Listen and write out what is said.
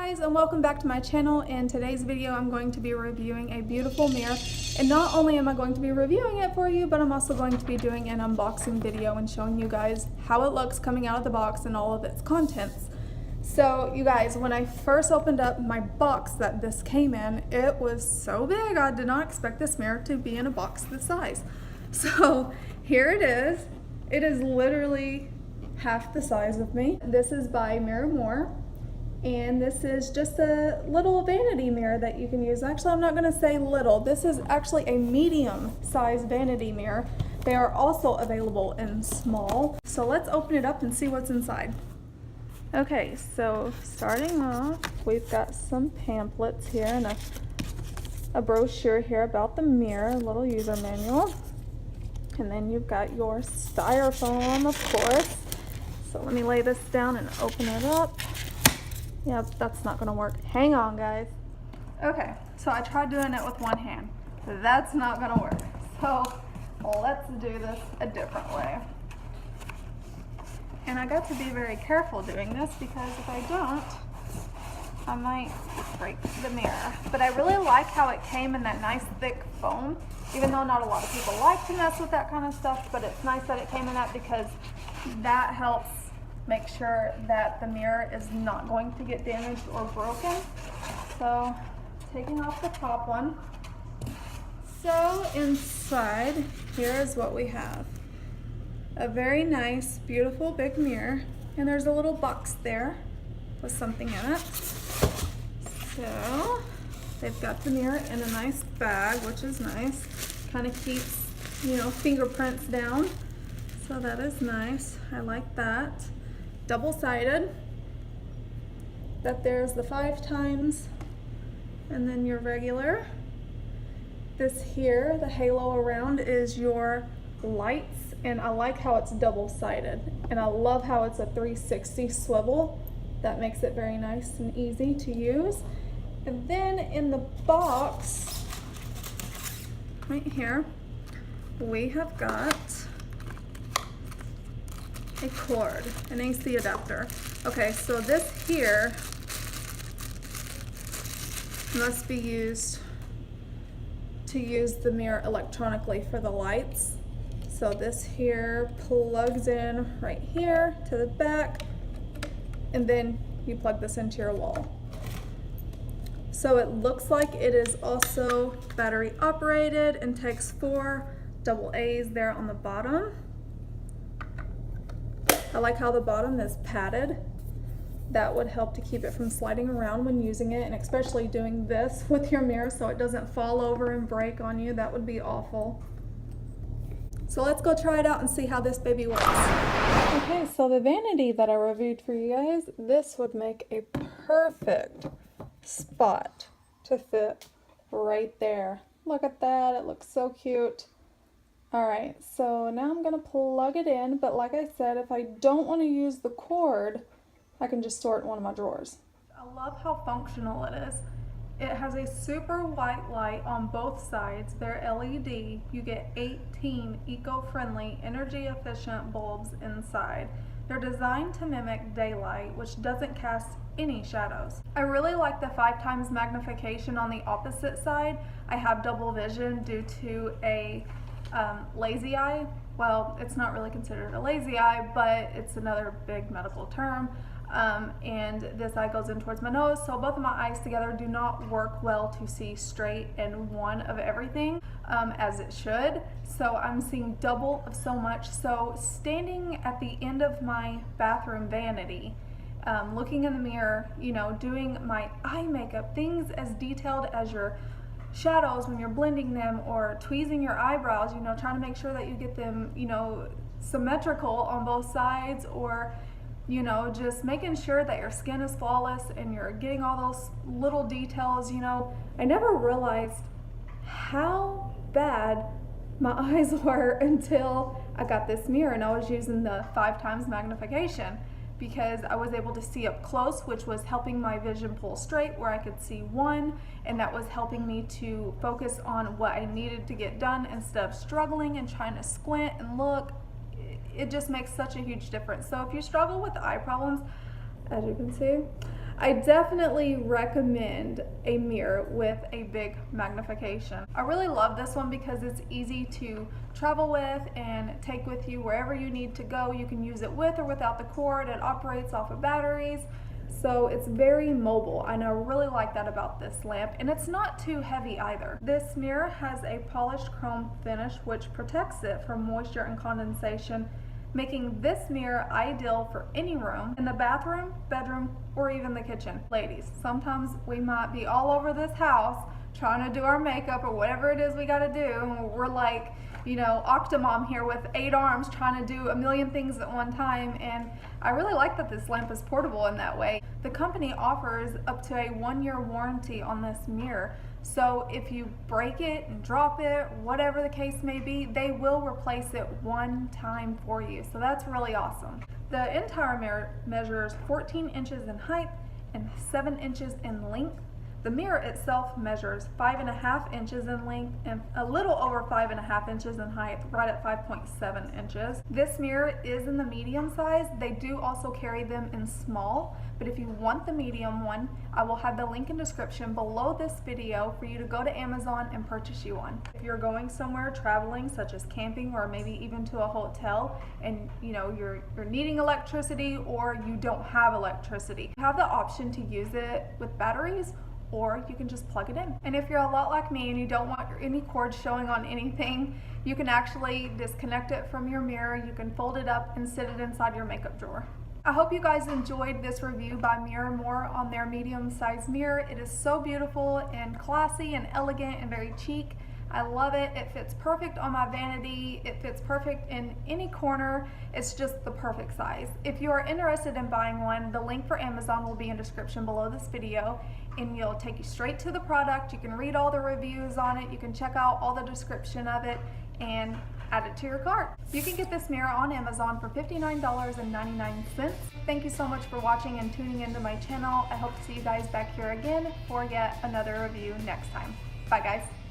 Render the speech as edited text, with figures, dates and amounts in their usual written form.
guys, and welcome back to my channel. In today's video I'm going to be reviewing a beautiful mirror, and not only am I going to be reviewing it for you, but I'm also going to be doing an unboxing video and showing you guys how it looks coming out of the box and all of its contents. So you guys, when I first opened up my box that this came in, it was so big. I did not expect this mirror to be in a box this size. So here it is. It is literally half the size of me. This is by Mirrormore. And this is just a little vanity mirror that you can use. Actually, I'm not going to say little. This is actually a medium-sized vanity mirror. They are also available in small. So let's open it up and see what's inside. Okay, so starting off, we've got some pamphlets here and a brochure here about the mirror, a little user manual. And then you've got your styrofoam, of course. So let me lay this down and open it up. Yep, that's not gonna work. Hang on, guys. Okay, so I tried doing it with one hand. That's not gonna work. So let's do this a different way. And I got to be very careful doing this because if I don't, I might break the mirror. But I really like how it came in that nice thick foam, even though not a lot of people like to mess with that kind of stuff, but it's nice that it came in that because that helps make sure that the mirror is not going to get damaged or broken. So taking off the top one. So inside, here is what we have. A very nice, beautiful big mirror. And there's a little box there with something in it. So they've got the mirror in a nice bag, which is nice. Kind of keeps, you know, fingerprints down. So that is nice. I like that. Double-sided, that there's the 5 times and then your regular. This here, the halo around, is your lights, and I like how it's double-sided, and I love how it's a 360 swivel. That makes it very nice and easy to use. And then in the box right here we have got a cord, an AC adapter. Okay, so this here must be used to use the mirror electronically for the lights. So this here plugs in right here to the back, and then you plug this into your wall. So it looks like it is also battery operated and takes 4 double A's there on the bottom. I like how the bottom is padded. That would help to keep it from sliding around when using it, and especially doing this with your mirror so it doesn't fall over and break on you. That would be awful. So let's go try it out and see how this baby works. Okay, so the vanity that I reviewed for you guys, this would make a perfect spot to fit right there. Look at that, it looks so cute. Alright, so now I'm going to plug it in, but like I said, if I don't want to use the cord, I can just store it in one of my drawers. I love how functional it is. It has a super white light on both sides. They're LED. You get 18 eco-friendly, energy-efficient bulbs inside. They're designed to mimic daylight, which doesn't cast any shadows. I really like the 5 times magnification on the opposite side. I have double vision due to a lazy eye. Well, it's not really considered a lazy eye, but it's another big medical term. And this eye goes in towards my nose, so both of my eyes together do not work well to see straight and one of everything as it should. So I'm seeing double of so much. So standing at the end of my bathroom vanity, looking in the mirror, you know, doing my eye makeup, things as detailed as your shadows when you're blending them, or tweezing your eyebrows, you know, trying to make sure that you get them, you know, symmetrical on both sides, or, you know, just making sure that your skin is flawless and you're getting all those little details. You know, I never realized how bad my eyes were until I got this mirror and I was using the 5 times magnification, because I was able to see up close, which was helping my vision pull straight where I could see one, and that was helping me to focus on what I needed to get done instead of struggling and trying to squint and look. It just makes such a huge difference. So if you struggle with eye problems, as you can see, I definitely recommend a mirror with a big magnification. I really love this one because it's easy to travel with and take with you wherever you need to go. You can use it with or without the cord. It operates off of batteries. So it's very mobile, and I really like that about this lamp, and it's not too heavy either. This mirror has a polished chrome finish which protects it from moisture and condensation, making this mirror ideal for any room, in the bathroom, bedroom, or even the kitchen. Ladies, sometimes we might be all over this house trying to do our makeup or whatever it is we gotta do, and we're like, you know, Octomom here with 8 arms trying to do a million things at one time, and I really like that this lamp is portable in that way. The company offers up to a 1-year warranty on this mirror, so if you break it and drop it, whatever the case may be, they will replace it one time for you, so that's really awesome. The entire mirror measures 14 inches in height and 7 inches in length. The mirror itself measures 5.5 inches in length and a little over 5.5 inches in height, right at 5.7 inches. This mirror is in the medium size. They do also carry them in small, but if you want the medium one, I will have the link in description below this video for you to go to Amazon and purchase you one. If you're going somewhere traveling, such as camping or maybe even to a hotel, and you know you're needing electricity or you don't have electricity, you have the option to use it with batteries, or you can just plug it in. And if you're a lot like me and you don't want any cord showing on anything, you can actually disconnect it from your mirror. You can fold it up and sit it inside your makeup drawer. I hope you guys enjoyed this review by Mirrormore on their medium-sized mirror. It is so beautiful and classy and elegant and very chic. I love it. It fits perfect on my vanity. It fits perfect in any corner. It's just the perfect size. If you are interested in buying one, the link for Amazon will be in description below this video, and it'll take you straight to the product. You can read all the reviews on it. You can check out all the description of it and add it to your cart. You can get this mirror on Amazon for $59.99. Thank you so much for watching and tuning into my channel. I hope to see you guys back here again for yet another review next time. Bye guys.